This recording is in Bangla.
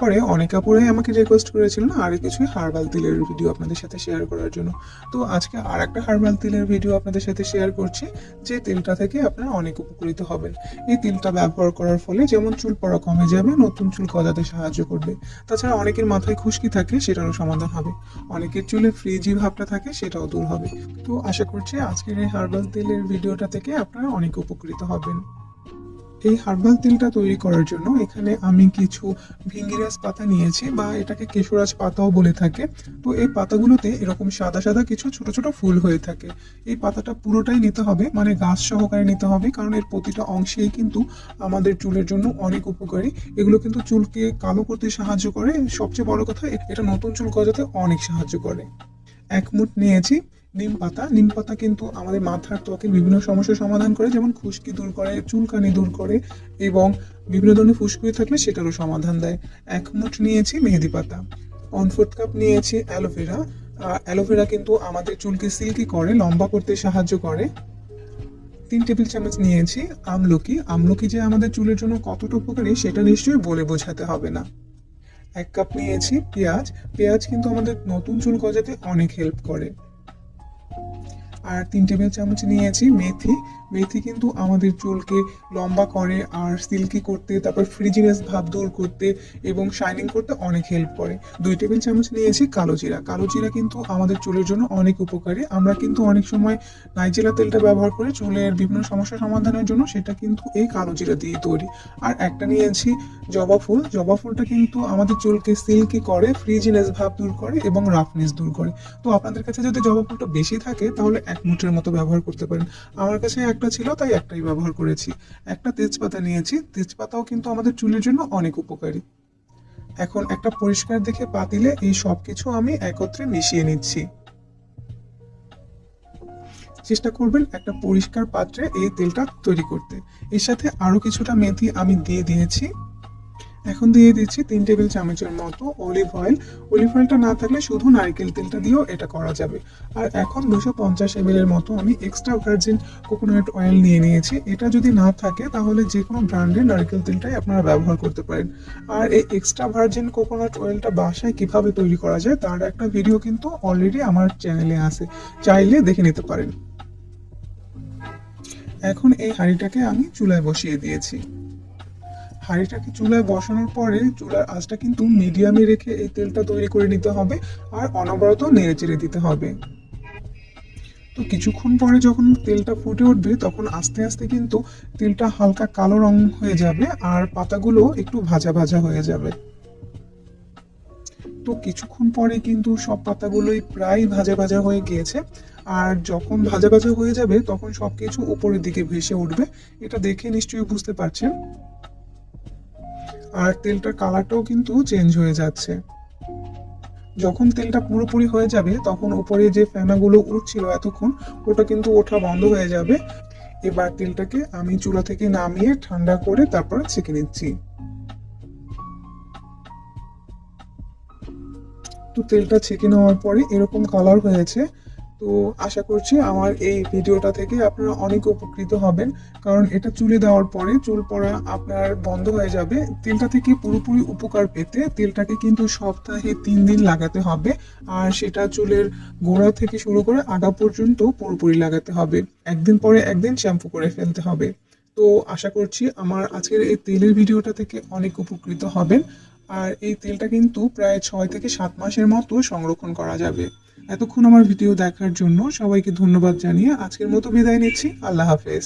পরে অনেক আপুরাই আমাকে রিকোয়েস্ট করেছিলেন আরও কিছু হার্বাল তেলের ভিডিও আপনাদের সাথে শেয়ার করার জন্য। তো আজকে আর একটা হার্বাল তেলের ভিডিও আপনাদের সাথে শেয়ার করছি, যে তেলটা থেকে আপনারা অনেক উপকৃত হবেন। এই তেলটা ব্যবহার করার ফলে যেমন চুল পড়া কমে যাবে, নতুন চুল গজাতে সাহায্য করবে। তাছাড়া অনেকের মাথায় খুশকি থাকে, সেটারও সমাধান হবে। অনেকের চুলে ফ্রিজি ভাবটা থাকে, সেটাও দূর হবে। তো আশা করছি আজকের এই হার্বাল তেলের ভিডিওটা থেকে আপনারা অনেক উপকৃত হবেন। এই হার্বাল তেলটা তৈরি করার জন্য এখানে আমি কিছু ভিঙ্গিরাজ পাতা নিয়েছি, বা এটাকে কেশরাজ পাতাও বলে থাকে। তো এই পাতাগুলোতে এরকম সাদা সাদা কিছু ছোট ছোট ফুল হয়ে থাকে। এই পাতাটা পুরোটাই নিতে হবে, মানে গাছ সহকারে নিতে হবে, কারণ এর প্রতিটা অংশেই কিন্তু আমাদের চুলের জন্য অনেক উপকারী। এগুলো কিন্তু চুলকে কালো করতে সাহায্য করে, সবচেয়ে বড় কথা এটা নতুন চুল গজাতে অনেক সাহায্য করে। এক মুঠ নিয়েছি নিম পাতা। নিম পাতা কিন্তু আমাদের মাথার ত্বকের বিভিন্ন সমস্যার সমাধান করে, যেমন খুশকি দূর করে, চুলকানি দূর করে, এবং বিভিন্ন ধরনের ফুসকুড়ি থাকলে সেটারও সমাধান দেয়। এক মুঠ নিয়েছি মেহেদি পাতা। 1/4 কাপ নিয়েছি অ্যালোভেরা। অ্যালোভেরা কিন্তু আমাদের চুলকে সিল্কি করে, লম্বা করতে সাহায্য করে। 3 টেবিল চামচ নিয়েছি আমলকি। আমলকি যে আমাদের চুলের জন্য কতটা উপকারী সেটা নিশ্চয়ই বলে বোঝাতে হবে না। 1 কাপ নিয়েছি পেঁয়াজ। পেঁয়াজ কিন্তু আমাদের নতুন চুল গজাতে অনেক হেল্প করে। আর 3 টেবিল চামচ নিয়েছি মেথি। মেথি কিন্তু আমাদের চুলকে লম্বা করে আর সিল্কি করতে, তারপর ফ্রিজিনেস ভাব দূর করতে এবং শাইনিং করতে অনেক হেল্প করে। 2 টেবিল চামচ নিয়েছি কালো জিরা। কালো জিরা কিন্তু আমাদের চুলের জন্য অনেক উপকারী। আমরা কিন্তু অনেক সময় নাইজেলা তেলটা ব্যবহার করি চুলের বিভিন্ন সমস্যা সমাধানের জন্য, সেটা কিন্তু এই কালো জিরা দিয়ে তৈরি। আর একটা নিয়েছি জবা ফুল। জবা ফুলটা কিন্তু আমাদের চুলকে সিল্কি করে, ফ্রিজিনেস ভাব দূর করে এবং রাফনেস দূর করে। তো আপনাদের কাছে যদি জবা ফুলটা বেশি থাকে তাহলে 1 মুঠের মতো ব্যবহার করতে পারেন। আমার কাছে একটা ছিল, তাই একটাই ব্যবহার করেছি। একটা তেজপাতা নিয়েছি। তেজপাতাও কিন্তু আমাদের চুলের জন্য অনেক উপকারী। এখন একটা পরিষ্কার দেখে পাতিলে এই সব কিছু আমি একত্রে মিশিয়ে নিচ্ছি। চেষ্টা করবেন একটা পরিষ্কার পাত্রে এই তেলটা তৈরি করতে। এর সাথে আরো কিছুটা মেথি আমি দিয়ে দিয়েছি। এখন দিয়ে দিচ্ছি 3 টেবিল চামচের মতো অলিভ অয়েল। অলিভ অয়েলটা না থাকলে শুধু নারকেল তেলটা দিয়েও এটা করা যাবে। আর এখন 250 ml এর মতো আমি এক্সট্রা ভার্জিন কোকোনাট অয়েল নিয়ে নিয়েছি। এটা যদি না থাকে তাহলে যে কোনো ব্র্যান্ডের নারকেল তেলটাই আপনারা ব্যবহার করতে পারেন। আর এই এক্সট্রা ভার্জিন কোকোনাট অয়েলটা বাসায় কিভাবে তৈরি করা যায় তার একটা ভিডিও কিন্তু অলরেডি আমার চ্যানেলে আছে, চাইলে দেখে নিতে পারেন। এখন এই হাঁড়িটাকে আমি চুলায় বসিয়ে দিয়েছি। হাঁড়িটাকে চুলায় বসানোর পরে চুলার আঁচটা কিন্তু মিডিয়ামে রেখে এই তেলটা তৈরি করে নিতে হবে, আর অনবরত নেড়ে চেড়ে দিতে হবে। তো কিছুক্ষণ পরে যখন তেলটা ফুটে উঠবে তখন আস্তে আস্তে কিন্তু তেলটা হালকা কালো রং হয়ে যাবে আর পাতাগুলো একটু ভাজা ভাজা হয়ে যাবে। তো কিছুক্ষণ পরে কিন্তু সব পাতাগুলোই প্রায় ভাজা ভাজা হয়ে গিয়েছে। আর যখন ভাজা ভাজা হয়ে যাবে তখন সবকিছু উপরের দিকে ভেসে উঠবে। এটা দেখে নিশ্চয়ই বুঝতে পারছেন। আর তেলটার কালারটাও কিন্তু চেঞ্জ হয়ে যাচ্ছে। যখন তেলটা পুরোপুরি হয়ে যাবে তখন উপরে যে ফেনাগুলো উঠছিল এতক্ষণ, ওটা কিন্তু ওঠা বন্ধ হয়ে যাবে। এবার তেলটাকে আমি চুলা থেকে নামিয়ে ঠান্ডা করে তারপর ছেঁকে নিচ্ছি। তো তেলটা ছেঁকে নেওয়ার পরে এরকম কালার হয়েছে। তো আশা করছি আমার এই ভিডিওটা থেকে আপনারা অনেক উপকৃত হবেন, কারণ এটা চুলে দেওয়ার পরে চুল পড়া আপনার বন্ধ হয়ে যাবে। তেলটা থেকে পুরোপুরি উপকার পেতে তেলটাকে কিন্তু সপ্তাহে 3 দিন লাগাতে হবে, আর সেটা চুলের গোড়া থেকে শুরু করে আগা পর্যন্ত পুরোপুরি লাগাতে হবে। একদিন পরে একদিন শ্যাম্পু করে ফেলতে হবে। তো আশা করছি আমার আজকের এই তেলের ভিডিওটা থেকে অনেক উপকৃত হবেন। আর এই তেলটা কিন্তু প্রায় 6 থেকে 7 মাসের মতো সংরক্ষণ করা যাবে। এতক্ষণ আমার ভিডিও দেখার জন্য সবাইকে ধন্যবাদ জানিয়ে আজকের মতো বিদায় নিচ্ছি। আল্লাহ হাফেজ।